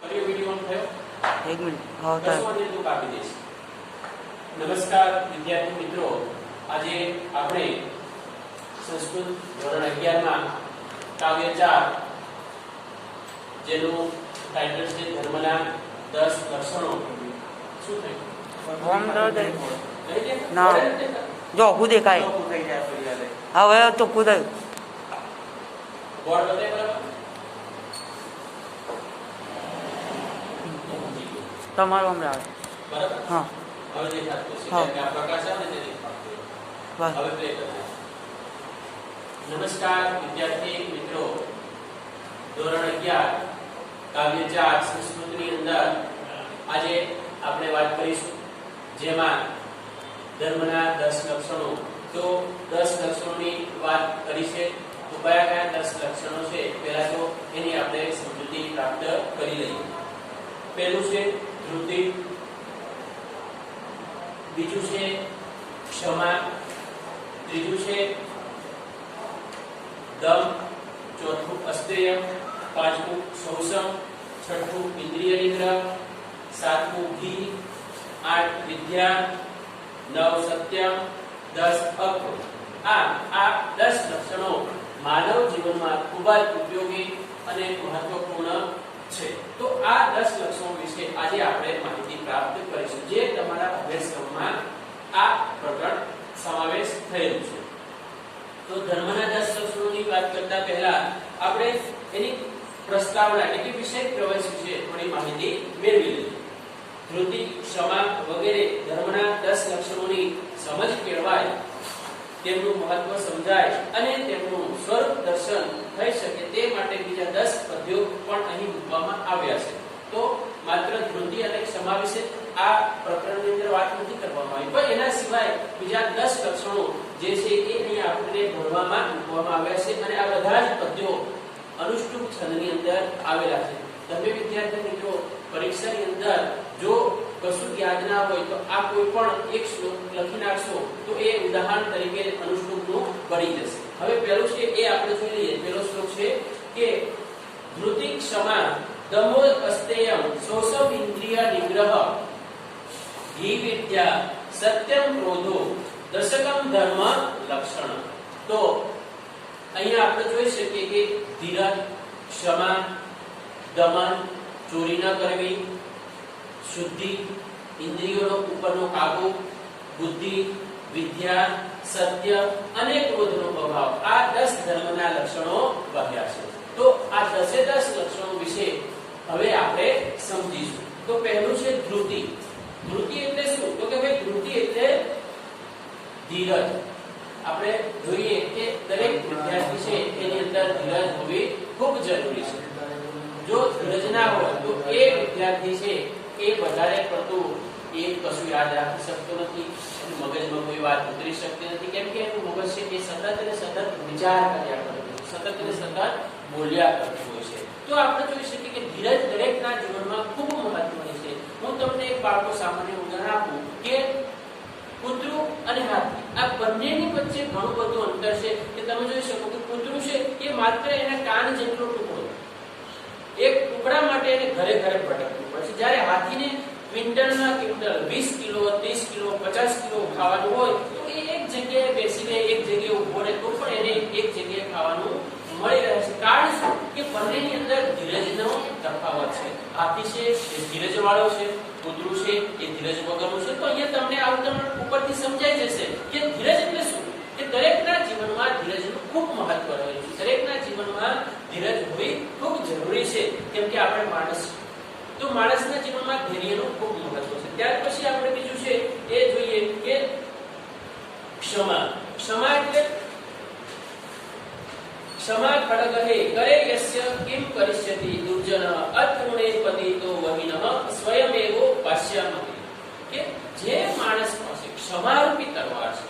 કર્યો video on થયો? એક મિનિટ. હા કશું થાય. વાંધો નહીં, તું કાપી દઈશ. નમસ્કાર વિદ્યાર્થી મિત્રો, આજે આપણે સંસ્કૃત ધોરણ 11 માં કાવ્ય 4 જેનું ટાઇટલ છે ધર્મના 10 લક્ષણો. શું થયું? ઓમ દર્દ નહીં દેખાય? ના. જો હું દેખાય ચોખ્ખું થઈ જાય ફરી યાદ આવે. હવે તો કુદાય. બોર્ડ બતાય બરાબર? તમારો હમણાં આવે. બરાબર? હા હવે દેખાતું છે. હા. કારણ કે આ પ્રકાશ આવે ને તે દેખાતું. બસ. હવે પ્લે કરીએ. નમસ્કાર વિદ્યાર્થી મિત્રો, ધોરણ 11 કાવ્ય 4 સંસ્કૃતની અંદર આજે આપણે વાત કરીશું, જેમાં ધર્મના 10 લક્ષણો. તો 10 લક્ષણોની વાત કરી છે. તો કયા કયા 10 લક્ષણો છે, પહેલા તો એની આપણે સમજૂતી પ્રાપ્ત કરી લઈએ. પહેલું છે ધૃતિ, બીજું છે ક્ષમા, ત્રીજું છે દમ, ચોથું અસ્તેય, પાંચમું શૌસમ, છઠ્ઠું ઇન્દ્રિય નિગ્રહ, સાતમું ઘી, 8 વિદ્યા, 9 સત્યમ, 10 અક્રોધ. આ 10 લક્ષણો માનવ જીવનમાં ખૂબ જ ઉપયોગી અને મહત્વપૂર્ણ છે. તો આ 10 લક્ષણો વિશે આજે આપણે માહિતી પ્રાપ્ત કરીશું, જે તમારા અભ્યાસક્રમમાં આ પ્રકરણ સમાવેશ થયેલું છે. તો ધર્મના 10 લક્ષણોની વાત કરતા પહેલા આપણે એની પ્રસ્તાવના એટલે કે વિષય પ્રવેશ વિશે થોડી માહિતી મેળવી લઈએ. ધૃતિ, ક્ષમા વગેરે ધર્મના 10 લક્ષણોની સમજ કેળવાય, તેમનું મહત્વ સમજાય અને તેમનું સ્વરૂપ દર્શન થઈ શકે તે માટે બીજા 10 પદ્યો પણ અહીં મૂકવામાં આવ્યા છે. તો માત્ર ધૃતિ અને ક્ષમા વિશે આ પ્રકરણની અંદર વાત નથી કરવામાં આવી, પણ એના સિવાય બીજા 10 લક્ષણો જે છે એ અહીં આપણે ભણવામાં મૂકવામાં આવ્યા છે અને આ બધા જ પદ્યો અનુષ્ટુપ છંદની અંદર આવેલા છે. તમે વિદ્યાર્થી મિત્રો પરીક્ષાની અંદર જો કશું યાદ ના હોય તો આ કોઈ પણ એક શ્લોક લખી નાખશો તો એ ઉદાહરણ તરીકે અનુષ્ટુપનું બની જશે. હવે પહેલું છે એ આપણે જોઈ લઈએ. પહેલો શ્લોક છે કે ધૃતિ ક્ષમા દમો અસ્તેયમ શૌસમ ઇન્દ્રિય નિગ્રહ ઘી વિદ્યા સત્યમ ક્રોધો દશકમ ધર્મ લક્ષણ. તો અહીંયા આપણે જોઈ શકીએ કે ધીરજ, ક્ષમા, દમન, ચોરી ન કરવી, શુદ્ધિ, ઇન્દ્રિયોનો ઉપરનો કાબુ, બુદ્ધિ, વિદ્યા, સત્ય અને ક્રોધનો અભાવ, આ 10 ધર્મના લક્ષણો કહ્યા છે. તો આ 10 લક્ષણો વિશે હવે આપણે સમજીશું. તો પહેલું છે ધૃતિ. ધૃતિ એટલે શું? તો કે ભાઈ ધૃતિ એટલે ધીરજ. આપણે જોઈએ કે દરેક વિદ્યાર્થી છે એની અંદર ધીરજ હોવી ખૂબ જરૂરી છે. જો ધીરજ ના હોય તો એ વિદ્યાર્થી છે એ વધારે પડતું એ કશું યાદ રાખી શકતો નથી, મગજમાં કોઈ વાત ઉતરી શકતી નથી, કેમ કે એનું મગજ છે એ સતત અને સતત વિચાર કર્યા કરતું હોય, સતત અને સતત બોલ્યા કરતું હોય છે. તો આપણે જોઈ શકીએ કે ધીરજ દરેકના જીવનમાં ખૂબ મહત્વની છે. હું તમને એક બાળકો સામાન્ય ઉદાહરણ આપું કે કૂતરું અને હાથી, આ બંનેની વચ્ચે ઘણું બધું અંતર છે. કે તમે જોઈ શકો કે કૂતરું છે એ માત્ર એના કાન જેટલો ટુકડો, એક ટુકડા માટે એને ઘરે ઘરે ભટકવું પડશે. જ્યારે હાથીને ક્વિન્ટલના ક્વિન્ટલ 20 કિલો 30 કિલો 50 કિલો ખાવાનું હોય તો એ એક જગ્યાએ બેસીને એક જગ્યાએ ઊભો રહે તો પણ એને એક જગ્યાએ ખાવાનું મળી રહે છે. કારણ શું? કે બંનેની અંદર ધીરજનો તફાવત છે. હાથી છે એ ધીરજ વાળો છે, કૂતરું છે એ ધીરજ વગરનું છે. તો અહીંયા તમને આવું તમને ઉપરથી સમજાઈ જશે કે ધીરજ એટલે શું, કે દરેકના જીવનમાં ધીરજનું ખૂબ મહત્વ રહેલું છે. દરેકના જીવનમાં ધીરજ હોવી ખૂબ જરૂરી છે, કેમ કે આપણે માણસ તો માણસના જીવનમાં ધૈર્યનું ખૂબ મહત્વ છે. ત્યાર પછી આપણે બીજું છે એ જોઈએ કે ક્ષમા. ક્ષમા એટલે ક્ષમા ખડગહે કરે યસ્ય કિમ કરિષ્યતિ દુર્જન અતૃણે પતિતો વહિનઃ સ્વયમેવો પાશ્યામતિ. કે જે માણસ પાસે ક્ષમારૂપી તલવાર છે,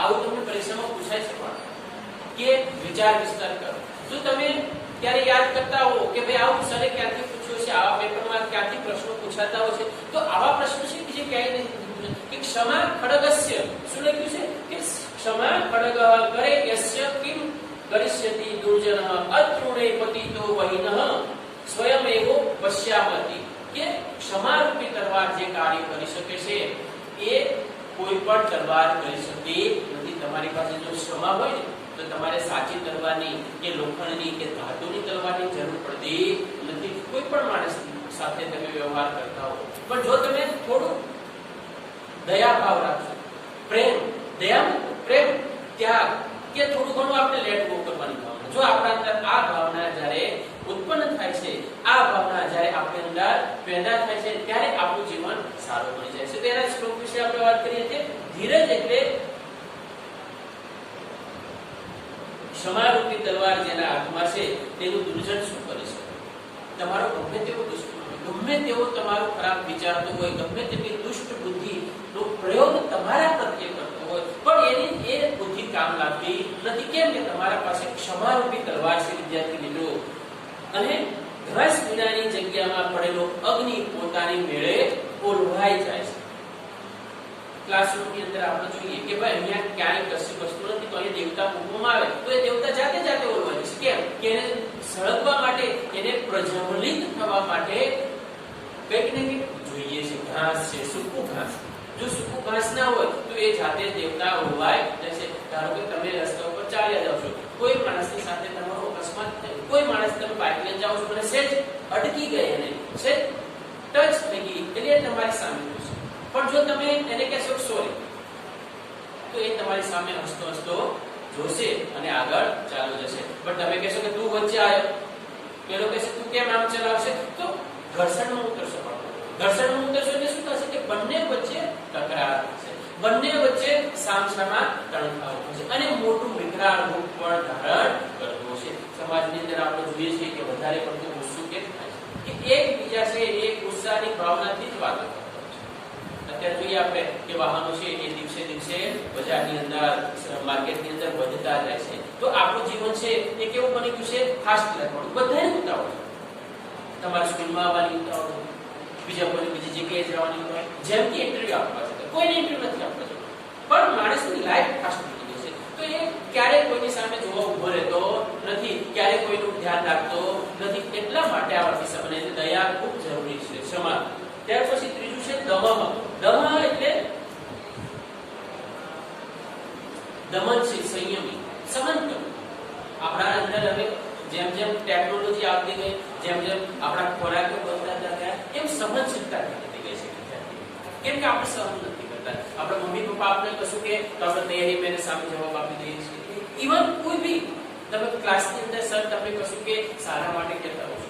આવું તમને પરીક્ષામાં પૂછાય છે પણ કે વિચાર વિસ્તાર કરો. જો તમે ત્યારે યાદ કરતા હો કે ભાઈ આવું સરે ક્યાંથી પૂછ્યું છે, આવા પેપરમાં ક્યાંથી પ્રશ્નો પૂછાતા હોય છે, તો આવા પ્રશ્નો છે કે જે ક્યાંય નહીં કે ક્ષમા ખડગસ્ય શું લખ્યું છે કે ક્ષમા ખડગઃ કરે યસ્ય કિમ કરિષ્યતિ દુર્જનઃ અતૃણે પતિતો વહિનઃ સ્વયમેવો પશ્યામતી કે ક્ષમારૂપી તલવાર જે કાર્ય કરી શકે છે એ કોઈ પણ તલવાર કરી શકતી નથી. તમારી પાસે જો ક્ષમા હોય ને તો તમારે સાચી તલવારની કે લોખંડની કે ધાતુની તલવારની જરૂર પડતી નથી. કોઈ પણ માણસ સાથે તમે વ્યવહાર કરતા હો, પણ જો તમે થોડું દયા ભાવ રાખશો, પ્રેમ, ત્યાગ કે થોડું ઘણું આપણે લેટ ગો કરવાની ભાવના, જો આપણા અંદર આ ભાવના જ્યારે ઉત્પન્ન થાય છે, આ ભાવના જ્યારે આપણી અંદર પેદા થાય છે, ત્યારે આપણું જીવન સારું બની જાય છે. તેના શ્લોક વિશે આપણે વાત કરીએ છીએ. ધીરજ એટલે ક્ષમારૂપી તલવાર જેના હાથમાં છે તેનું દુર્જન શું કરી શકે? તમારો ગમે તેવો દુશ્મન હોય, ગમે તેવો તમારો ખરાબ વિચારતો હોય, ગમે તેવી દુષ્ટ બુદ્ધિનો પ્રયોગ તમારા પ્રત્યે કરતો હોય, પણ એની એ બુદ્ધિ કામ લાગતી નથી. કેમ કે તમારા પાસે ક્ષમારૂપી તલવાર છે વિદ્યાર્થી મિત્રો. અને ઘાસ વિનાની જગ્યામાં પડેલો અગ્નિ પોતાની મેળે ઓલવાઈ જાય છે. ક્લાસરૂમની અંદર આપણે જોઈએ કે ભાઈ અહીંયા ક્યાંય કશી વસ્તુ નથી, તો અહીંયા દેવતા મૂકવામાં આવે તો એ દેવતા જાતે ઓલવાય છે. કેમ કે એને સળગવા માટે, એને પ્રજ્વલિત થવા માટે કંઈક ને કંઈક જોઈએ છે. ઘાસ છે, સૂકું ઘાસ. જો સૂકું ઘાસ ના હોય તો એ જાતે દેવતા ઓલવાય જશે. ધારો કે તમે રસ્તા ઉપર ચાલ્યા જાવ છો, કોઈ માણસની સાથે તમારો અકસ્માત થયો, કોઈ માણસ તમે બાઇક લઈને જાવ છો અને સેજ અટકી ગઈ અને સેજ ટચ થઈ ગઈ એટલે તમારી સામે જોશે. પણ જો તમે એને કહેશો સોરી તો એ તમારી સામે હસતો જોશે અને આગળ ચાલુ જશે. પણ તમે કહેશો કે તું વચ્ચે આવ્યો, પેલો કહેશે તું કેમ આમ ચલાવશે, તો ઘર્ષણમાં ઉતરશો. ઘર્ષણમાં ઉતરશો એટલે શું થશે કે બંને વચ્ચે ટકરાર થશે, બંને વચ્ચે સામસામા તણખાવ થશે અને મોટું વિકરાળ રૂપ પણ ધારણ કરતું હશે. સમાજની અંદર આપણે જોઈએ છીએ કે વધારે પડતું ગુસ્સો કેમ થાય છે કે એકબીજા છે એ ગુસ્સાની ભાવનાથી જ વાતો કરતા હોય છે. અત્યારે જોઈએ આપણે કે વાહનો છે એ દિવસે બજારની અંદર, માર્કેટની અંદર વધતા જાય છે. તો આપણું જીવન છે એ કેવું બની ગયું છે? ફાસ્ટ લાઈફવાળું. બધાને ઉતાવળ, તમારા સ્કૂલમાં આવવાની ઉતાવળ, બીજી જગ્યાએ જવાની હોય, જેમ કે ઇન્ટરવ્યુ આપવા છે, કોઈને ઇન્ટરવ્યુ નથી આપવા જવું, પણ માણસની લાઈફ ફાસ્ટ બની ગઈ છે. તો એ ક્યારેય કોઈની સામે જોવા ઉભો રહેતો નથી, ક્યારેય કોઈનું ધ્યાન રાખતો નથી. એટલા માટે આ કિસ્સા બને છે. દયા ખૂબ જરૂરી છે, ક્ષમા. ત્યાર પછી ત્રીજું છે દમઃ. દમઃ એટલે દમન છે, સંયમી, સમન કરવું. આપણા અંદર હવે જેમ ટેકનોલોજી આવતી ગઈ, જેમ આપણા ખોરાકો બદલાતા ગયા, એમ સહનશીલતા ઘટતી ગઈ છે. કેમ કે આપણે સહન નથી કરતા. આપણા મમ્મી પપ્પા આપણે કશું કે તો આપણે તૈયારી મેને સામે જવાબ આપી દઈએ છીએ. ઇવન કોઈ બી તમે ક્લાસની અંદર સર તમે કશું કે સારા માટે કહેતા હો છો.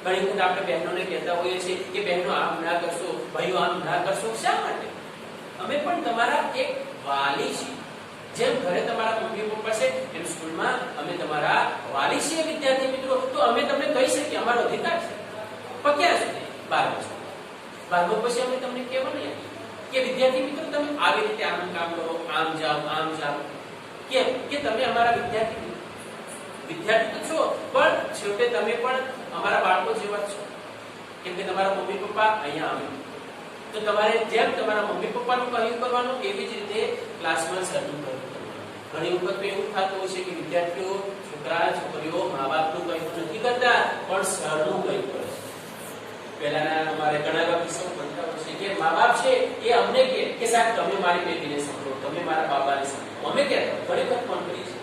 ઘણી વખત આપણે બહેનોને કહેતા હોઈએ છીએ કે બહેનો આમ ના કરશો, ભાઈઓ આમ ના કરશો. શા માટે? અમે પણ તમારા એક વાલી છીએ. જેમ ઘરે તમારા મમ્મી પપ્પા છે એમ સ્કૂલમાં અમે તમારા વાલી છીએ વિદ્યાર્થી મિત્રો. તો અમે તમને કહી શકીએ, અમારો અધિકાર છે. પણ ક્યાં સુધી? 12 પછી અમે તમને કહેવા નહીં કે વિદ્યાર્થી મિત્રો તમે આવી રીતે આમ કામ કરો, આમ જાઓ. કેમ કે તમે અમારા વિદ્યાર્થી તો છો, પણ છેવટે તમે પણ અમારા બાળકો જેવા છો. કેમ કે તમારા મમ્મી પપ્પા અહીંયા આવે તો તમારે જેમ તમારા મમ્મી પપ્પાનું કહ્યું કરવાનું, એવી જ રીતે ક્લાસમાં સરનું કહ્યું. ઘણી વખત એવું થતું હોય છે કે વિદ્યાર્થીઓ, છોકરીઓ મા બાપનું કહ્યું નથી કરતા, પણ સરનું કહ્યું કરે છે. પહેલાના અમારે ઘણા એવા કિસ્સાઓ બનતા હોય છે કે મા બાપ છે એ અમને કે સાહેબ તમે મારી બેબીને સાંભળો, તમે મારા બાબાને સાંભળો. અમે કહેતા ઘણી વખત ફોન કરીએ છીએ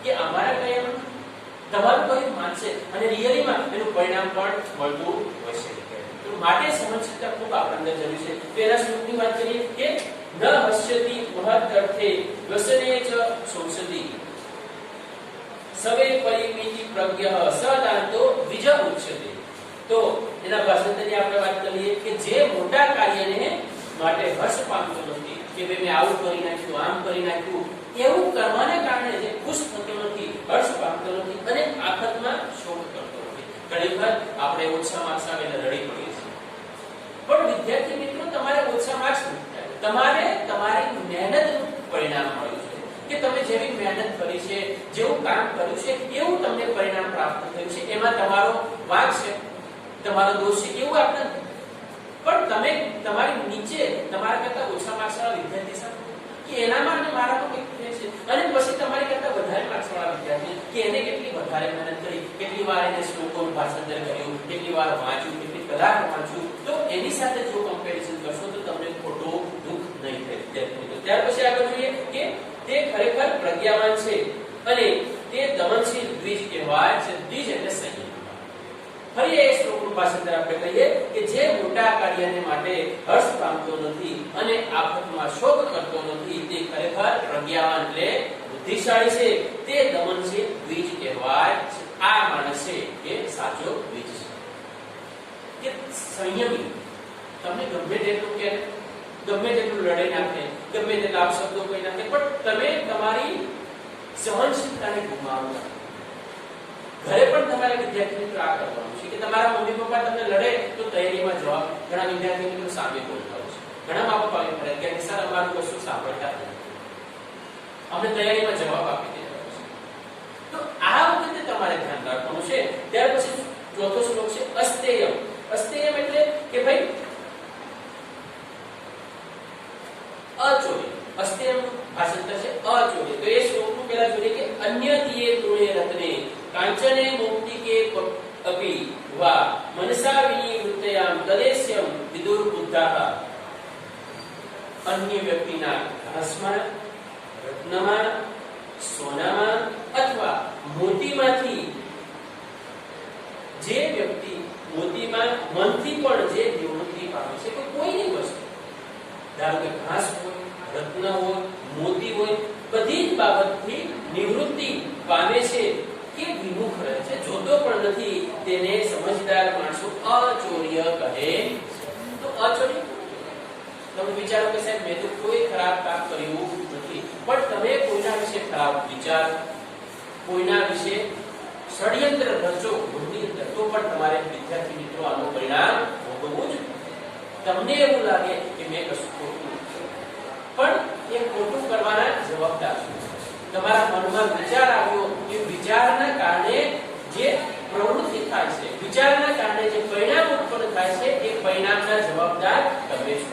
કે અમારા કહેવાનું તમારું કહ્યું માનશે અને રિયલીમાં એનું પરિણામ પણ મળતું હોય છે. માટે સહનશીલતા ખૂબ આપણા અંદર જરૂરી છે. તો એના શ્લોકની વાત કરીએ કે ન હસ્યતિ મહદર્થે વ્યસને ચ શોષતિ સવે પરિમિતિ પ્રજ્ઞ સદાંતો વિજ ઉચ્યતે. તો એના ભાષાંતરની આપણે વાત કરીએ કે જે મોટા કાર્યને માટે હર્ષ પામતો નથી, કે ભાઈ મેં આવું કરી નાખ્યું, આમ કરી નાખ્યું, એવું કરવાને કારણે જે ખુશ થતો નથી, હર્ષ પામતો નથી અને આખતમાં શોક કરતો નથી. ઘણી વખત આપણે ઓછા માર્ક્સ આવે એટલે રડી પડીએ છીએ. પણ વિદ્યાર્થી મિત્રો, તમારે ઓછા માર્ક્સ નથી, તમારે તમારી મહેનતનું પરિણામ મળ્યું છે કે તમે જેવી મહેનત કરી છે, જેવું કામ કર્યું છે, એવું તમને પરિણામ પ્રાપ્ત થયું છે. એમાં તમારો વાંક છે, તમારો દોષ છે એવું આપણે નથી. પણ તમે તમારી નીચે તમારા કરતા ઓછા માર્ક્સ વાળા વિદ્યાર્થી સાથે કે એનામાં અને મારામાં કંઈક છે, અને પછી તમારી કરતા વધારે માર્ક્સ વાળા વિદ્યાર્થી કે એને કેટલી વધારે મહેનત કરી, કેટલી વાર એને શ્લોકોનું ભાષાંતર કર્યું, કેટલી વાર કલાક વાંચું, તો એની સાથે જો કમ્પેરિઝન કરશો તો તમને ખોટું દુઃખ નહીં થાય. ત્યાર પછી આગળ જોઈએ કે તે ખરેખર પ્રજ્ઞાવાન છે અને તે દમનશીલ દ્વિજ કહેવાય છે. દ્વિજ એટલે સંયમી. ફરી એ શ્લોકનું ભાષાંતર આપણે કહીએ કે જે મોટા કાર્યને માટે હર્ષ પામતો નથી અને આફતમાં શોક કરતો નથી, તે ખરેખર પ્રજ્ઞાવાન એટલે બુદ્ધિશાળી છે. તે દમનશીલ દ્વિજ કહેવાય છે. આ માણસ છે એ સાચો દ્વિજ છે કે સંયમી. તમને ગમે તેટલું કે ગમે તેટલું લડાઈ નાખે, ગમે તેટલા શબ્દો કહી નાખે, પણ તમે તમારી સહનશીલતાને ગુમાવતા. ઘરે પણ તમારે વિદ્યાર્થી મિત્રો આ કરવાનું છે કે તમારા મમ્મી પપ્પા તમને લડે તો તૈયારીમાં જવાબ. ઘણા વિદ્યાર્થી મિત્રો સામે બોલતા હોય છે, ઘણા મા બાપા એમ કરે કે સર અમારું કશું સાંભળતા નથી, અમને તૈયારીમાં જવાબ આપી દેતા હોય છે. તો આ વખતે તમારે ધ્યાન રાખવાનું છે. ત્યાર પછી ચોથો શ્લોક છે અસ્તેયમ. અસ્તેયમ એટલે કે ભાઈ અચોર્ય. અસ્તેયમ ભાષાંતર છે અચોર્ય. તો એ શ્લોકનું પહેલા જોઈએ કે અન્ય દિયે તુણે રત્ને કાંચને મુક્તિકે અપી વા મનસા વિનિવૃત્તયામ તદેસ્યમ વિદુર બુદ્ધાહ. અન્ય વ્યક્તિના ઘાસમાં, રત્નમાં, સોનામાં અથવા મોતીમાંથી જે વ્યક્તિ મોતીમાં મનથી પણ જે નિવૃત્તિ પામે છે કે કોઈની વસ્તુ, ધારો કે ઘાસ હોય, રત્ન હોય, મોતી હોય, બધી જ બાબતથી નિવૃત્તિ પામે છે કે વિમુખ રહે છે, જોતો પણ નથી, તેને સમજદાર માણસો અચોર્ય કહે. તો અચોર્ય તમે વિચારો કે સાહેબ મેં તો કોઈ ખરાબ કામ કર્યું નથી, પણ તમે કોઈના વિશે ખરાબ વિચાર, કોઈના વિશે ષડયંત્ર રચો મનની અંદર, તો પણ તમારે વિદ્યાર્થી મિત્રો આનું પરિણામ ભોગવવું જ. તમને એવું લાગે કે મેં કશું ખોટું, પણ એ ખોટું કરવાના જવાબદાર છે. તમારા મનમાં વિચાર આવ્યો, એ વિચારના કારણે જે પ્રવૃત્તિ થાય છે, વિચારના કારણે જે પરિણામ ઉત્પન્ન થાય છે, એ પરિણામના જવાબદાર તમે છો.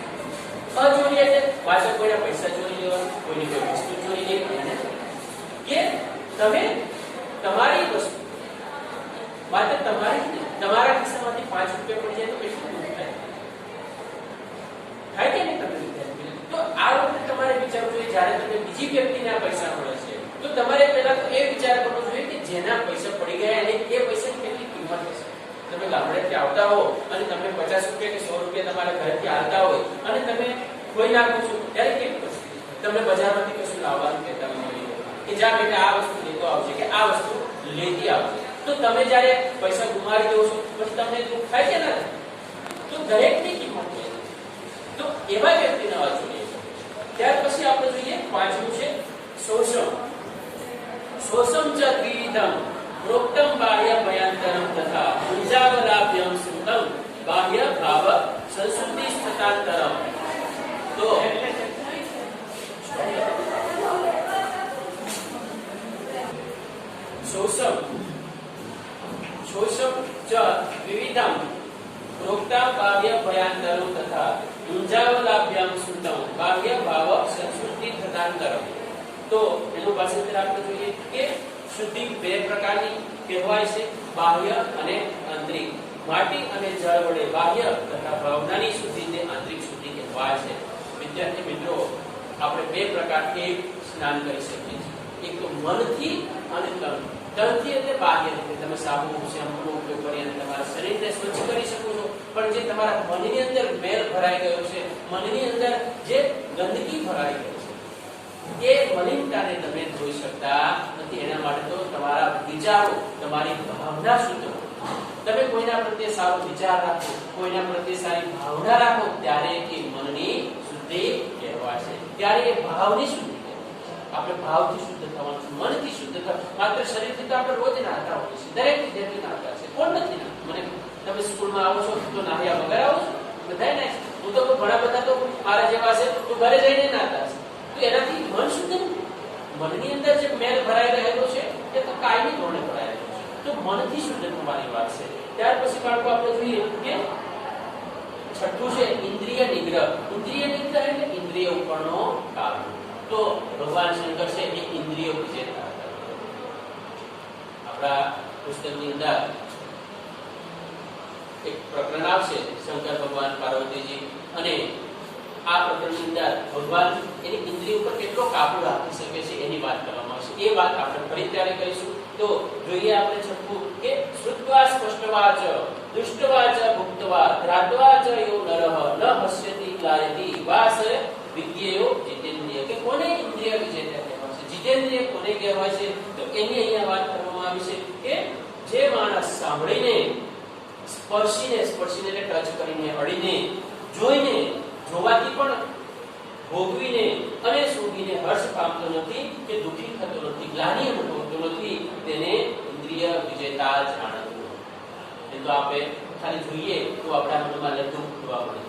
અચોરી એટલે પાછળ કોઈના પૈસા ચોરી લેવા, કોઈની કોઈ વસ્તુ ચોરી લેવી, કે તમે તમારી વસ્તુ માત્ર તમારા ખિસ્સામાંથી 5 રૂપિયા પડી જાય તો કેટલું દુઃખ થાય? થાય કે નહીં તમને? તો આ વખતે તમારે વિચારવું જોઈએ જ્યારે તમને બીજી વ્યક્તિના પૈસા મળે છે, તો તમારે પહેલા તો એ વિચાર કરવો જોઈએ કે જેના પૈસા પડી ગયા અને એ પૈસાની કેટલી કિંમત હશે. તમે ગામડેથી આવતા હો અને તમે 50 રૂપિયા કે 100 રૂપિયા તમારા ઘરેથી આવતા હોય અને તમે ખોઈ નાખો છો, ત્યારે કેવી પરિસ્થિતિ? તમને બજારમાંથી કશું લાવવાનું કહેતા હોય કે જા બેટા આ વસ્તુ લેતો આવજે કે આ વસ્તુ લેતી આવજે, તો તમે જ્યારે પૈસા ગુમાવી દો છો પછી તમને દુઃખ થાય કે ના? તો દરેકની કિંમત છે. તો એવા વ્યક્તિને અચોર્ય. ત્યાર પછી આપણે જોઈએ પાંચમું છે શોષમ. શોષમ ચ દ્વિવિધમ પ્રોક્તમ બાહ્ય ભયાંતરમ તથા ઉંજાવલાભ્યમ સુતમ બાહ્ય ભાવ સંસ્કૃતિ સ્થાનાંતરમ. તો શોષમ ચ વિવિધમ પ્રોક્તમ બાહ્ય ભયાંતરમ તથા ઉંજાવલાભ્યમ સુતમ બાહ્ય ભાવ સંસ્કૃતિ સ્થાનાંતરમ. તો એનું ભાષાંતર આપણે જોઈએ કે શુદ્ધિ બે પ્રકારની કહેવાય છે, બાહ્ય અને આંતરિક. માટી અને જળ વડે બાહ્ય તથા ભાવનાની શુદ્ધિને આંતરિક શુદ્ધિ કહેવાય છે. વિદ્યાર્થી મિત્રો, આપણે બે પ્રકારથી સ્નાન કરી શકીએ છીએ. એક તો મનથી અને તનથી. તનથી એટલે બાહ્ય રીતે તમે સાબુ શેમ્પૂનો ઉપયોગ કરી અને તમારા શરીરને સ્વચ્છ કરી શકો છો, પણ જે તમારા મનની અંદર મેલ ભરાઈ ગયો છે, મનની અંદર જે ગંદકી ભરાઈ ગઈ છે, એ મલિનતાને તમે ધોઈ શકતા નથી. એના માટે તો તમારા વિચારો, તમારી ભાવના શુદ્ધ કરો. તમે કોઈના પ્રત્યે સારો વિચાર રાખો, કોઈના પ્રત્યે સારી ભાવના રાખો, ત્યારે એ મનની શુદ્ધિ કહેવાય છે. ત્યારે એ ભાવની શુદ્ધિ કહેવાય. આપણે ભાવથી શુદ્ધ થવાનું છે, મનથી શુદ્ધ થવાનું. માત્ર શરીરથી તો આપણે રોજ નાહતા હોઈએ છીએ, દરેક વિદ્યાર્થી નાહતા છે. કોણ નથી નાહતું? મને તમે સ્કૂલમાં આવો છો તો નાહ્યા વગર આવો છો? બધાય નાહે છે. હું તો ઘણા બધા તો મારા જેવા છે તો ઘરે જઈને નાહતા છે. તો એનાથી મન શુદ્ધ નથી. મનની અંદર જે મેલ ભરાઈ રહેલો છે એ તો કાયમી ધોરણે ભરાયેલો છે. તો મનથી શુદ્ધ થવાની વાત છે. ત્યાર પછી બાળકો આપણે જોઈએ કે છઠ્ઠું છે ઇન્દ્રિય નિગ્રહ. ઇન્દ્રિય નિગ્રહ એટલે ઇન્દ્રિય ઉપરનો કાબુ. તો ભગવાન શંકર છે એ ઇન્દ્રિય વિજેતા હતા. આપણા પુસ્તકની અંદર એક પ્રકરણ આવશે શંકર ભગવાન પાર્વતીજી અને આ પ્રકરણની અંદર ભગવાન એની ઇન્દ્રિય ઉપર કેટલો કાબુ રાખી શકે છે એની વાત કરવામાં આવશે. એ વાત આપણે ફરી ત્યારે કરીશું. તો જોઈએ આપણે છઠ્ઠું કે શ્રુત્વા સ્પષ્ટવાચ દુષ્ટવાચ ભુક્તવા ધ્રાત્વા ચ યો નરઃ ન હસ્યતિ ક્લાયતિ વાસ વિદ્યેયો જીતેન્દ્રિય કે કોને ઇન્દ્રિય વિજેતા કહેવાય છે, જીતેન્દ્રિય કોને કહેવાય છે? તો એની અહીંયા વાત કરવામાં આવી છે કે જે માણસ સાંભળીને સ્પર્શીને એટલે ટચ કરીને અડીને જોઈને જોવાથી પણ ભોગવીને અને સૂંઘીને હર્ષ પામતો નથી કે દુઃખી થતો નથી, ગ્લાનિ અનુભવતો નથી, તેને ઇન્દ્રિય વિજેતા જાણવું. એ તો આપણે ખાલી જોઈએ તો આપણા મનમાં લડ્ડુ ફૂટવા પડે.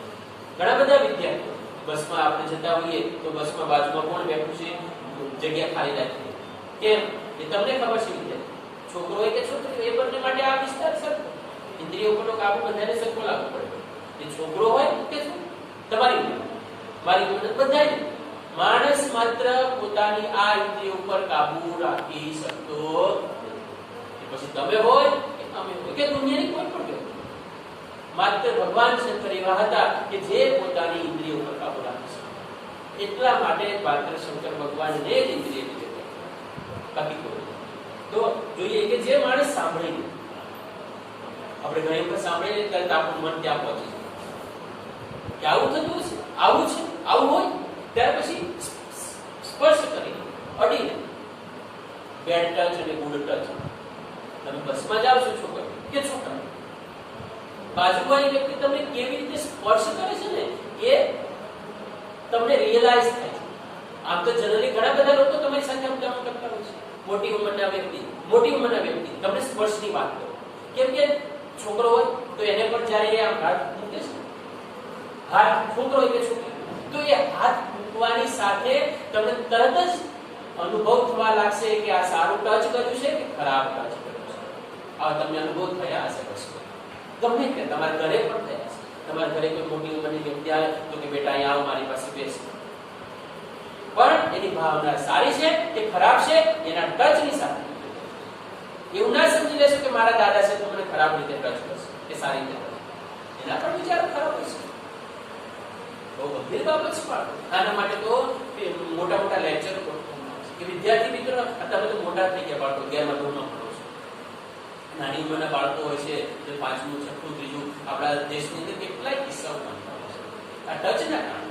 ઘણા બધા વિદ્યાર્થીઓ બસમાં આપણે જતા હોઈએ તો બસમાં બાજુમાં કોણ બેઠું છે, જગ્યા ખાલી રાખી કેમ એ તમને ખબર છે. વિદ્યાર્થી છોકરો હોય કે છોકરી એ બંને માટે આ વિસ્તાર સરખો, ઇન્દ્રિયો પરનો કાબુ બધાને સરખો લાગુ પડે. એ છોકરો હોય કે તમારી મારી બધાય માણસ માત્ર પોતાની આ ઇન્દ્રિયો ઉપર કાબુ રાખી શકતો નથી. પછી તમે હોય કે અમે હોય કે દુનિયાની કોઈ પણ વ્યક્તિ, માત્ર ભગવાન શંકર એવા હતા કે જે પોતાની ઇન્દ્રિયો ઉપર કાબુ રાખી શકે. એટલા માટે માત્ર શંકર ભગવાનને જ ઇન્દ્રિય વિજેતા, બાકી કોઈ. તો જોઈએ કે જે માણસ સાંભળીને, આપણે ઘણી વખત સાંભળીને તરત આપણું મન ત્યાં પહોંચે કે આવું થતું છે, આવું છે, આવું હોય, ત્યાર પછી સ્પર્શ કરી અડીને બેડ ટચ અને ગુડ ટચ. તમે બસમાં જાવ છો છોકરો કે છોકરા, બાજુવાળી વ્યક્તિ તમને કેવી રીતે સ્પર્શ કરે છે ને એ તમને રિયલાઇઝ થાય છે. આમ તો જનરલી ઘણા બધા લોકો તમારી સાથે અમદામ કરતા હોય છે. મોટી ઉંમરના વ્યક્તિ તમને સ્પર્શની વાત કરે. કેમ કે છોકરો હોય તો એને પણ જ્યારે આમ હાથ મૂકે છે, હાથ છોકરો હોય કે છોકરી, તો એ હાથ મૂકવાની સાથે તમને તરત જ અનુભવ થવા લાગશે કે આ સારું ટચ કર્યું છે કે ખરાબ ટચ કર્યું છે. આ તમને અનુભવ થયા હશે. પછી ગમે તે તમારા ઘરે પણ થયા હશે. તમારા ઘરે કોઈ મોટી ઉંમરની વ્યક્તિ આવે તો કે બેટા અહીંયા આવો, મારી પાસે બેસ, પણ એની ભાવના સારી છે કે ખરાબ છે એના ટચની સાથે. એવું ના સમજી લેશો કે મારા દાદા છે તો મને ખરાબ રીતે ટચ કરશે કે સારી રીતે, એના પણ વિચારો ખરાબ હોય છે. બહુ ગંભીર બાબત છે. આના માટે તો મોટા મોટા લેક્ચર કે વિદ્યાર્થી મિત્રો અત્યારે તો મોટા થઈ ગયા બાળકો, 11મા ધોરણમાં ભણો છો, નાની ઉંમરના બાળકો હોય છે, જે 5મું 6મું 3મું, આપણા દેશની અંદર કેટલાય કિસ્સાઓ બનતા હોય છે આ ટચના કારણે.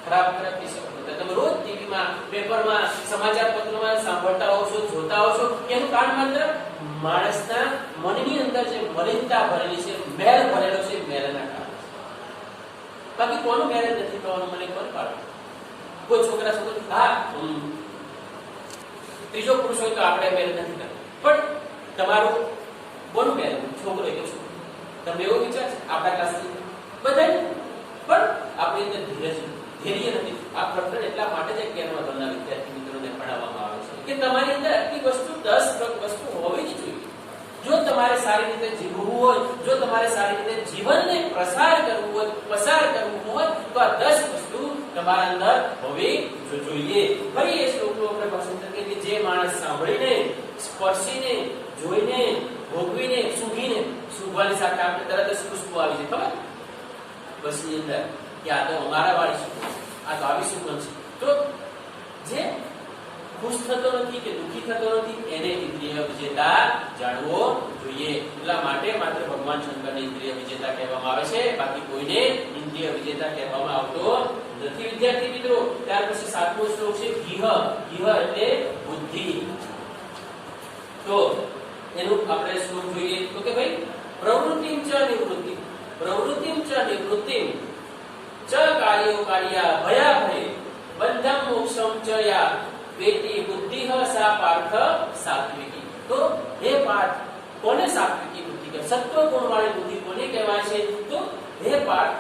ખરાબ કિસ્સાઓ તમે રોજ ટીવીમાં, પેપરમાં, સમાચાર પત્રમાં સાંભળતા હોવ છો, જોતા હોવ છો. એનું કારણ માત્ર માણસના મનની અંદર જે મલિનતા ભરેલી છે, મેલ ભરેલો છે, મેલના કારણે. બાકી કોનું મેરેજ નથી થવાનું મને ખબર પડે. કોઈ છોકરા છોકરી હા ત્રીજો પુરુષ હોય તો આપણે મેરેજ નથી કરતા, પણ તમારું કોનું મેરેજ, છોકરો કે છોકરી, તમને એવો વિચાર છે આપણા ક્લાસની બધા, પણ આપણી અંદર ધૈર્ય નથી. આ પ્રકરણ એટલા માટે જ 11મા ધોરણના વિદ્યાર્થી મિત્રોને ભણાવવામાં આવે છે કે તમારી અંદર આટલી વસ્તુ 10 વસ્તુ હોવી જ જોઈએ. જો તમારે સારી રીતે જીવવું હોય, જો તમારે સારી રીતે જીવનને પસાર કરવું હોય તો આ 10 વસ્તુ તમારા અંદર હોવી જોઈએ. ફરી એ શ્લોકનો આપણે પસંદ કરીએ કે જે માણસ સાંભળીને, સ્પર્શીને, જોઈને, ભોગવીને, સૂંઘીને, સૂંઘવાની સાથે આપણે તરત જ ખુશ્બુ આવી છે ખબર બસની અંદર કે આ તો અમારા વાળી છે, આ તો આવી સુગંધ છે. તો જે ખુશ થતો નથી કે દુઃખી થતો નથી એને ઇન્દ્રિય વિજેતા જાણવો જોઈએ. એટલા માટે માત્ર ભગવાન શંકરને ઇન્દ્રિય વિજેતા કહેવામાં આવે છે, બાકી કોઈને ઇન્દ્રિય વિજેતા કહેવામાં આવતો નથી. વિદ્યાર્થી મિત્રો, ત્યાર પછી 7મો શ્લોક છે ગીહ. ગીહ એટલે બુદ્ધિ. તો એનું આપણે શ્લોક જોઈએ તો કે ભાઈ પ્રવૃત્તિમ ચ નિવૃત્તિમ, પ્રવૃત્તિમ ચ નિવૃત્તિમ ચ કાર્યો કાર્યા ભયા ભય બંધમ મોક્ષમ ચ યા વેતી બુદ્ધિહ સા પાર્થ સાત્વિકી. તો હે પાર્થ, કોને સાત્વિકી બુદ્ધિ કહેવાય? સત્વ ગુણ વાળી બુદ્ધિ કોને કહેવાય છે? તો હે પાર્થ,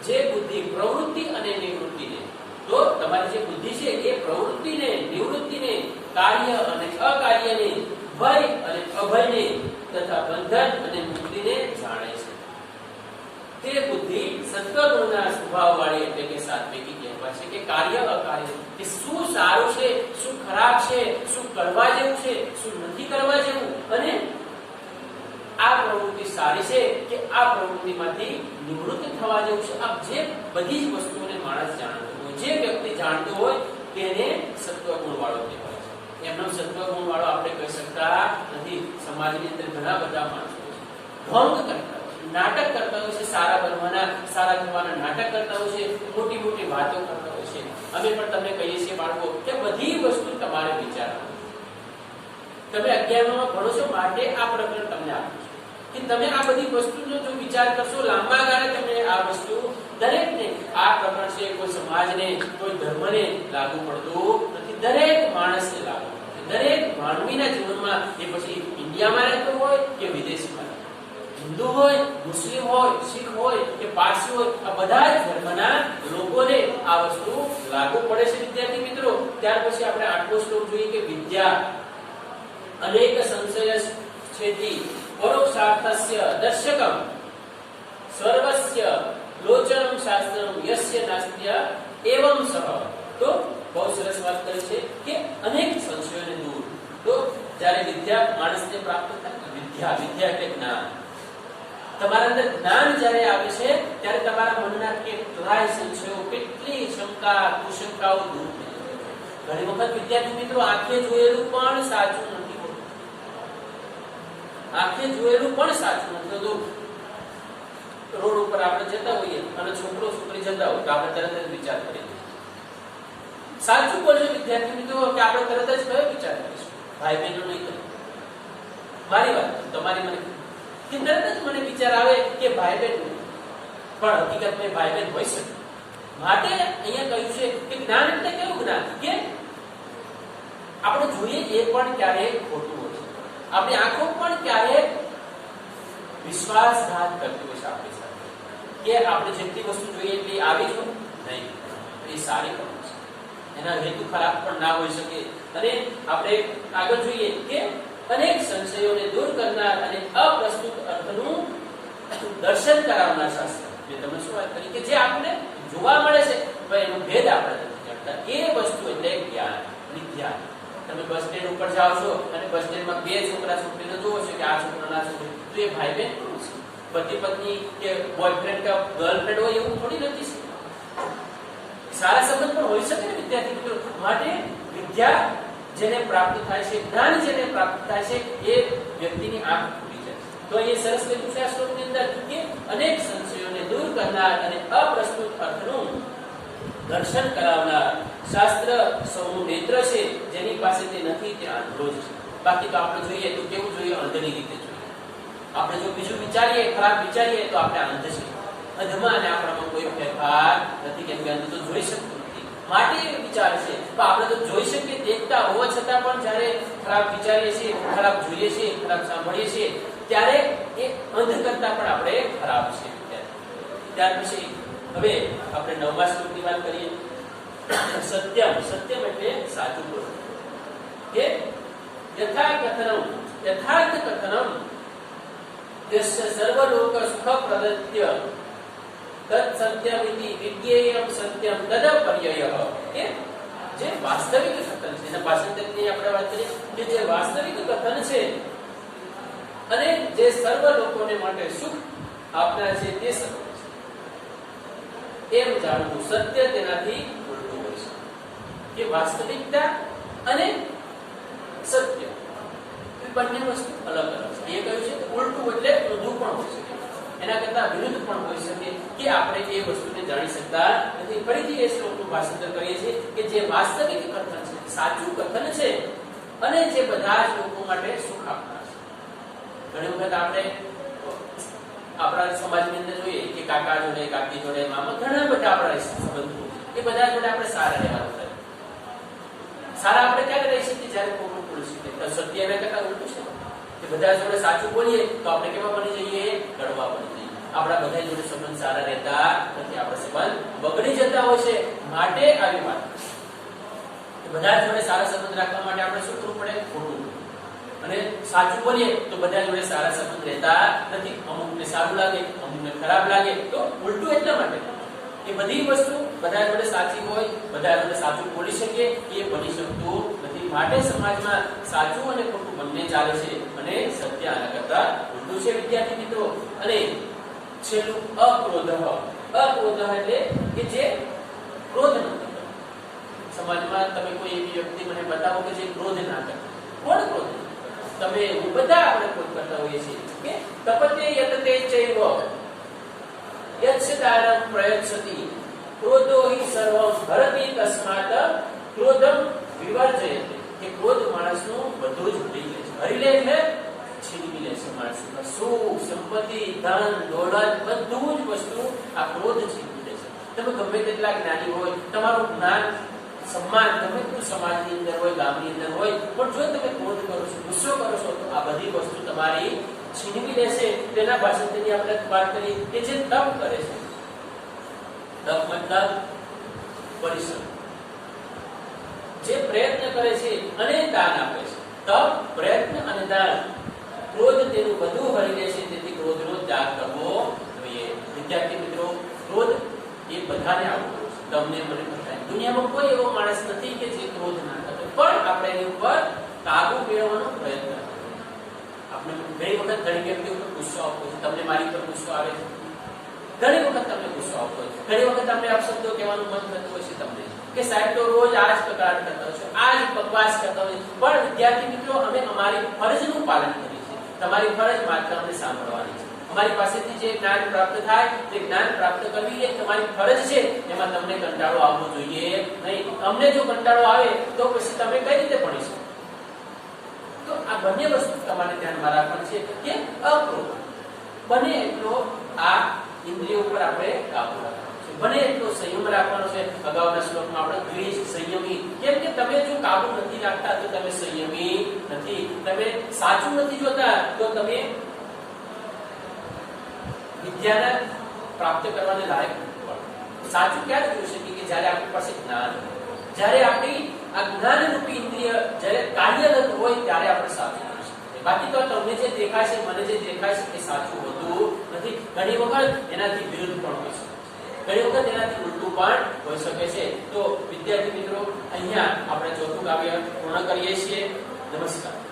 જે બુદ્ધિ પ્રવૃત્તિ અને નિવૃત્તિને, તો તમારી જે બુદ્ધિ છે એ પ્રવૃત્તિને, નિવૃત્તિને, કાર્ય અને અકાર્યને, ભય અને અભયને તથા બંધન અને મુક્તિને જાણે છે. તે બુદ્ધિ સત્વગુણના સ્વભાવવાળી એટલે કે સાત્વિકી કહેવાય છે. કે કાર્ય અકાર્ય, કે શું સારું છે, શું ખરાબ છે, શું કરવા જેવું છે, શું નથી કરવા જેવું, અને આ પ્રવૃત્તિ સારી છે કે આ પ્રવૃત્તિમાંથી નિવૃત્ત થવા જેવું છે. આ જે બધી જ વસ્તુઓને માણસ જાણતો હોય, જે વ્યક્તિ જાણતો હોય તેને સત્વગુણ વાળો કહેવાય છે. એમનો સત્વગુણ વાળો આપણે કહી શકતા નથી. સમાજની અંદર ઘણા બધા માણસો છે ઢોંગ કરતા હોય, નાટક કરતા હોય છે, સારા બનવાના, સારા થવાના નાટક કરતા હોય છે, મોટી મોટી વાતો કરતા હોય છે. અમે પણ તમને કહીએ છીએ બાળકો કે બધી વસ્તુ તમારે વિચારવાની. તમે 11માં ભણો છો માટે આ પ્રકરણ તમને આપ્યું છે કે તમે આ બધી વસ્તુનો જો વિચાર કરશો લાંબા ગાળે તમે આ વસ્તુ દરેકને આ પ્રકરણ છે કોઈ સમાજને કોઈ ધર્મને લાગુ પડતું નથી, દરેક માણસને લાગુ પડે. દરેક માનવીના જીવનમાં એ પછી ઇન્ડિયામાં રહેતો હોય કે વિદેશમાં, હિન્દુ હોય, મુસ્લિમ હોય, શીખ હોય કે પારસી હોય, આ બધા જ ધર્મના લોકોને આ વસ્તુ લાગુ પડે છે. વિદ્યાર્થી મિત્રો, ત્યાર પછી આપણે આટલો શ્લોક જોઈએ કે વિદ્યા અનેક સંશય છેતી પરોક્ષાર્થસ્ય દર્શકમ સર્વસ્ય લોચનમ શાસ્ત્રમ યસ્ય નાસ્ત્ય એવં સહ. તો બહુ સરસ વાત કરી છે કે અનેક સંશયોને દૂર. તો જ્યારે વિદ્યા માણસને પ્રાપ્ત થાય, વિદ્યા એટલે જ્ઞાન, તમારા અંદર જ્ઞાન જ્યારે આવે છે ત્યારે તમારા મનના કેટલાય સંશયો, કેટલી શંકા કુશંકાઓ દૂર થઈ જાય. ઘણી વખત વિદ્યાર્થી મિત્રો આંખે જોયેલું પણ સાચું નથી હોતું. આંખે જોયેલું પણ સાચું નથી હોતું. રોડ ઉપર આપણે જતા હોઈએ અને છોકરો છોકરી જતા હોય તો આપણે તરત જ વિચાર કરીએ. સાચું બોલજો વિદ્યાર્થી મિત્રો કે આપણે તરત જ કયો વિચાર કરીશું? ભાઈ બહેનો નહીં કરે. મારી વાત તમારી મને કે તરત જ મને વિચાર આવે કે ભાઈ બહેન, પણ હકીકતમાં ભાઈ બહેન હોય શકે. માટે અહીંયા કહ્યું છે કે જ્ઞાન એટલે કેવું જ્ઞાન કે આપણે જોઈએ એ પણ ક્યારેક ખોટું હોય છે. આપણી આંખો પણ ક્યારેક વિશ્વાસઘાત કરતી હોય છે આપણી સાથે કે આપણે જેટલી વસ્તુ જોઈએ એટલી આવી જ નહીં, એ સારી પણ છે, એના હેતુ ખરાબ પણ ના હોઈ શકે. અને આપણે આગળ જોઈએ કે અનેક સંશયોને દૂર કરનાર અને અપ્રસ્તુત અર્થનું દર્શન કરાવનાર શાસ્ત્ર. મેં તમને શું વાત કરી કે જે આપણને જોવા મળે છે પણ એનો ભેદ આપણે નથી જાણતા, એ વસ્તુ એટલે જ્ઞાન, વિદ્યા. તમે બસ સ્ટેન્ડ ઉપર જાઓ છો અને બસ સ્ટેન્ડમાં બે છોકરા છોકરીને જોવો છો કે આ છોકરો ના છોકરી, તો એ ભાઈ બહેન કોણ છે? પતિ પત્ની કે બોયફ્રેન્ડ કે ગર્લફ્રેન્ડ હોય એવું થોડી નથી છે. સારા સંબંધ પણ હોઈ શકે ને વિદ્યાર્થી મિત્રો. માટે વિદ્યા જેને પ્રાપ્ત થાય છે, જ્ઞાન જેને પ્રાપ્ત થાય છે, એ વ્યક્તિની આંખ ખુલી જાય. તો એ સરસ લખ્યું છે આ શ્લોકની અંદર કે અનેક સંશયોને દૂર કરનાર અને અપ્રસ્તુત અર્થનું દર્શન કરાવનાર શાસ્ત્ર સૌનું નેત્ર છે, જેની પાસે તે નથી તે આંધળો જ છે. બાકી તો આપણે જોઈએ તો કેવું જોઈએ? અંધની રીતે જોઈએ. આપણે જો બીજું વિચારીએ, ખરાબ વિચારીએ તો આપણે અંધ છીએ. અંધમાં અને આપણામાં કોઈ ફેરફાર નથી, કેમ કે અંધ તો જોઈ શકતું નથી. માટે એ વિચાર છે તો આપણે તો જોઈ શકીએ, દેખતા હોવા છતાં પણ જ્યારે ખરાબ વિચારીએ છીએ, ખરાબ જોઈએ છીએ, ખરાબ સાંભળીએ છીએ, ત્યારે એ અંધ કરતા પણ આપણે ખરાબ છે. ત્યાર પછી હવે આપણે 9મા શ્લોકની વાત કરીએ. સત્યમ, સત્યમ એટલે સાચું બોલવું. કે યથાર્થ કથનમ યસ્ય સર્વલોક સુખપ્રદત્ય તત સત્યમિતિ વિજ્ઞેયમ સત્યમ તદપર્યયઃ. કે જે વાસ્તવિક કથન છે, એના ભાષાંતરની આપણે વાત કરીએ કે જે વાસ્તવિક કથન છે અને જે સર્વ લોકોને માટે સુખ આપનાર છે તે સત્ય છે એમ જાણવું. સત્ય તેનાથી ઉલટું હોય છે. કે વાસ્તવિકતા અને સત્ય એ બંને વસ્તુ અલગ અલગ છે. એ કહ્યું છે કે ઉલટું એટલે ઊંધું પણ હોઈ શકે, એના કરતા વિરુદ્ધ પણ હોઈ શકે કે આપણે એ વસ્તુને જાણી શકતા નથી. ફરીથી એ શ્લોકનું ભાષાંતર કરીએ છીએ કે જે વાસ્તવિક કથન છે, સાચું કથન છે અને જે બધા જ લોકો માટે સુખ આપનાર છે. ઘણી વખત આપણે આપણા સમાજની અંદર જોઈએ કે કાકા જોડે, કાકી જોડે, મામા, ઘણા બધા આપણા સંબંધો, એ બધા જોડે આપણે સારા રહેવાનું થાય. સારા આપણે ક્યારે રહી શકીએ? જ્યારે ખોટું બોલી શકીએ. તો સત્ય એના કરતા ઉલટું છે કે બધા જોડે સાચું બોલીએ તો આપણે કેવા બની જઈએ? કડવા બની જઈએ. આપણા બધા જોડે સંબંધ સારા રહેતા નથી, આપણા સંબંધ બગડી જતા હોય છે. માટે આવી વાત બધા જોડે સારા સંબંધ રાખવા માટે આપણે શું કરવું પડે? ખોટું અને સાચું બોલીએ તો બધા જોડે સારા સંબંધ રહેતા નથી. અમુકને સારું લાગે, અમુકને ખરાબ લાગે. તો ઉલટું એટલા માટે એ બધી વસ્તુ બધા જોડે સાચી હોય, બધા જોડે સાચું બોલી શકીએ એ બની શકતું નથી. માટે સમાજમાં સાચું અને ખોટું બંને ચાલે છે અને સત્ય આના કરતા બધું છે વિદ્યાર્થી મિત્રો. અને છેલ્લું અક્રોધઃ. અક્રોધઃ એટલે કે જે ક્રોધ ન કરે. સમાજમાં તમે કોઈ એવી વ્યક્તિ મને બતાવો કે જે ક્રોધ ના કરે. કોણ ક્રોધ ન કરે? તમે હું બધા આપણે ક્રોધ કરતા હોઈએ છીએ કે તપતે યતતે ચૈવ યત્સદારં પ્રયચ્છતિ ક્રોધો હિ સર્વં હરતિ તસ્માત ક્રોધમ વિવર્જયતે. કે ક્રોધ માણસનું બધું જ હરી લે છે. હરી લે એટલે છીનવી લે છે માણસનું સુખ, સંપત્તિ, ધન, દોલત બધું જ વસ્તુ આ ક્રોધ છીનવી લે છે. તમે ગમે તેટલા જ્ઞાની હોય, તમારું જ્ઞાન સન્માન ગમે તેટલું સમાજની અંદર હોય, ગામની અંદર હોય, પણ જો તમે ક્રોધ કરો છો, ગુસ્સો કરો છો તો આ બધી વસ્તુ તમારી છીનવી લેશે. તેના પાછળથી આપણે વાત કરી કે જે તપ કરે છે. તપ મતલબ પરિશ્રમ. જે પ્રયત્ન કરે છે અને દાન આપે છે. તપ, પ્રયત્ન અને દાન. ક્રોધ તેનું બધું હરી લે છે. તેથી ક્રોધનો ત્યાગ કરવો જોઈએ. વિદ્યાર્થી મિત્રો, ક્રોધ એ બધાને આવતો છે. તમને મને બધાને. દુનિયામાં કોઈ એવો માણસ નથી કે જે ક્રોધ ના કરે, પણ આપણે એની ઉપર કાબુ મેળવવાનો પ્રયત્ન કરવો. આપણે ઘણી વખત ઘણી વ્યક્તિ ઉપર ગુસ્સો આવતો છે. તમને મારી પર ગુસ્સો આવે છે. ઘણી વખત તમને ગુસ્સો આવતો હોય. ઘણી વખત તમને અપશબ્દો કહેવાનું મન થતું હોય છે તમને કે સાહેબ તો રોજ આ જ પ્રકાર કરતા હોય છે, આ જ બકવાસ કરતા હોય છે. પણ વિદ્યાર્થી મિત્રો, અમે અમારી ફરજનું પાલન કરીએ છીએ. તમારી ફરજ માત્ર અમને સાંભળવાની છે. અમારી પાસેથી જે જ્ઞાન પ્રાપ્ત થાય તે જ્ઞાન પ્રાપ્ત કરવી એ તમારી ફરજ છે. એમાં તમને કંટાળો આવવો જોઈએ નહીં. અમને જો કંટાળો આવે તો પછી તમે કઈ રીતે ભણી શકો? તો આ બંને વસ્તુ તમારે ધ્યાનમાં રાખવાની છે કે અક્રોધ. બને એટલો આ ઇન્દ્રિયો ઉપર આપણે કાબુ રાખવાનો છે. બને એટલો સંયમ રાખવાનો છે. અગાઉના શ્લોકમાં આપણે દ્વેષ સંયમી. કેમ કે તમે જો કાબુ નથી રાખતા તો તમે સંયમી નથી. તમે સાચું નથી જોતા તો તમે વિદ્યાને પ્રાપ્ત કરવાને લાયક નથી. સાચું ક્યારે જોઈ શકીએ? કે જ્યારે આપણી પાસે જ્ઞાન હોય. જ્યારે આપણી આ જ્ઞાનરૂપી ઇન્દ્રિય જ્યારે કાર્યરત હોય ત્યારે આપણે સાચું જોઈ શકીએ. બાકી તો તમને જે દેખાય છે, મને જે દેખાય છે એ સાચું હોતું નથી. ઘણી વખત એનાથી વિરુદ્ધ પણ હોય છે. ઘણી વખત એનાથી ઉલટું પણ હોઈ શકે છે. તો વિદ્યાર્થી મિત્રો, અહીંયા આપણે ચોથું કાવ્ય પૂર્ણ કરીએ છીએ. નમસ્કાર.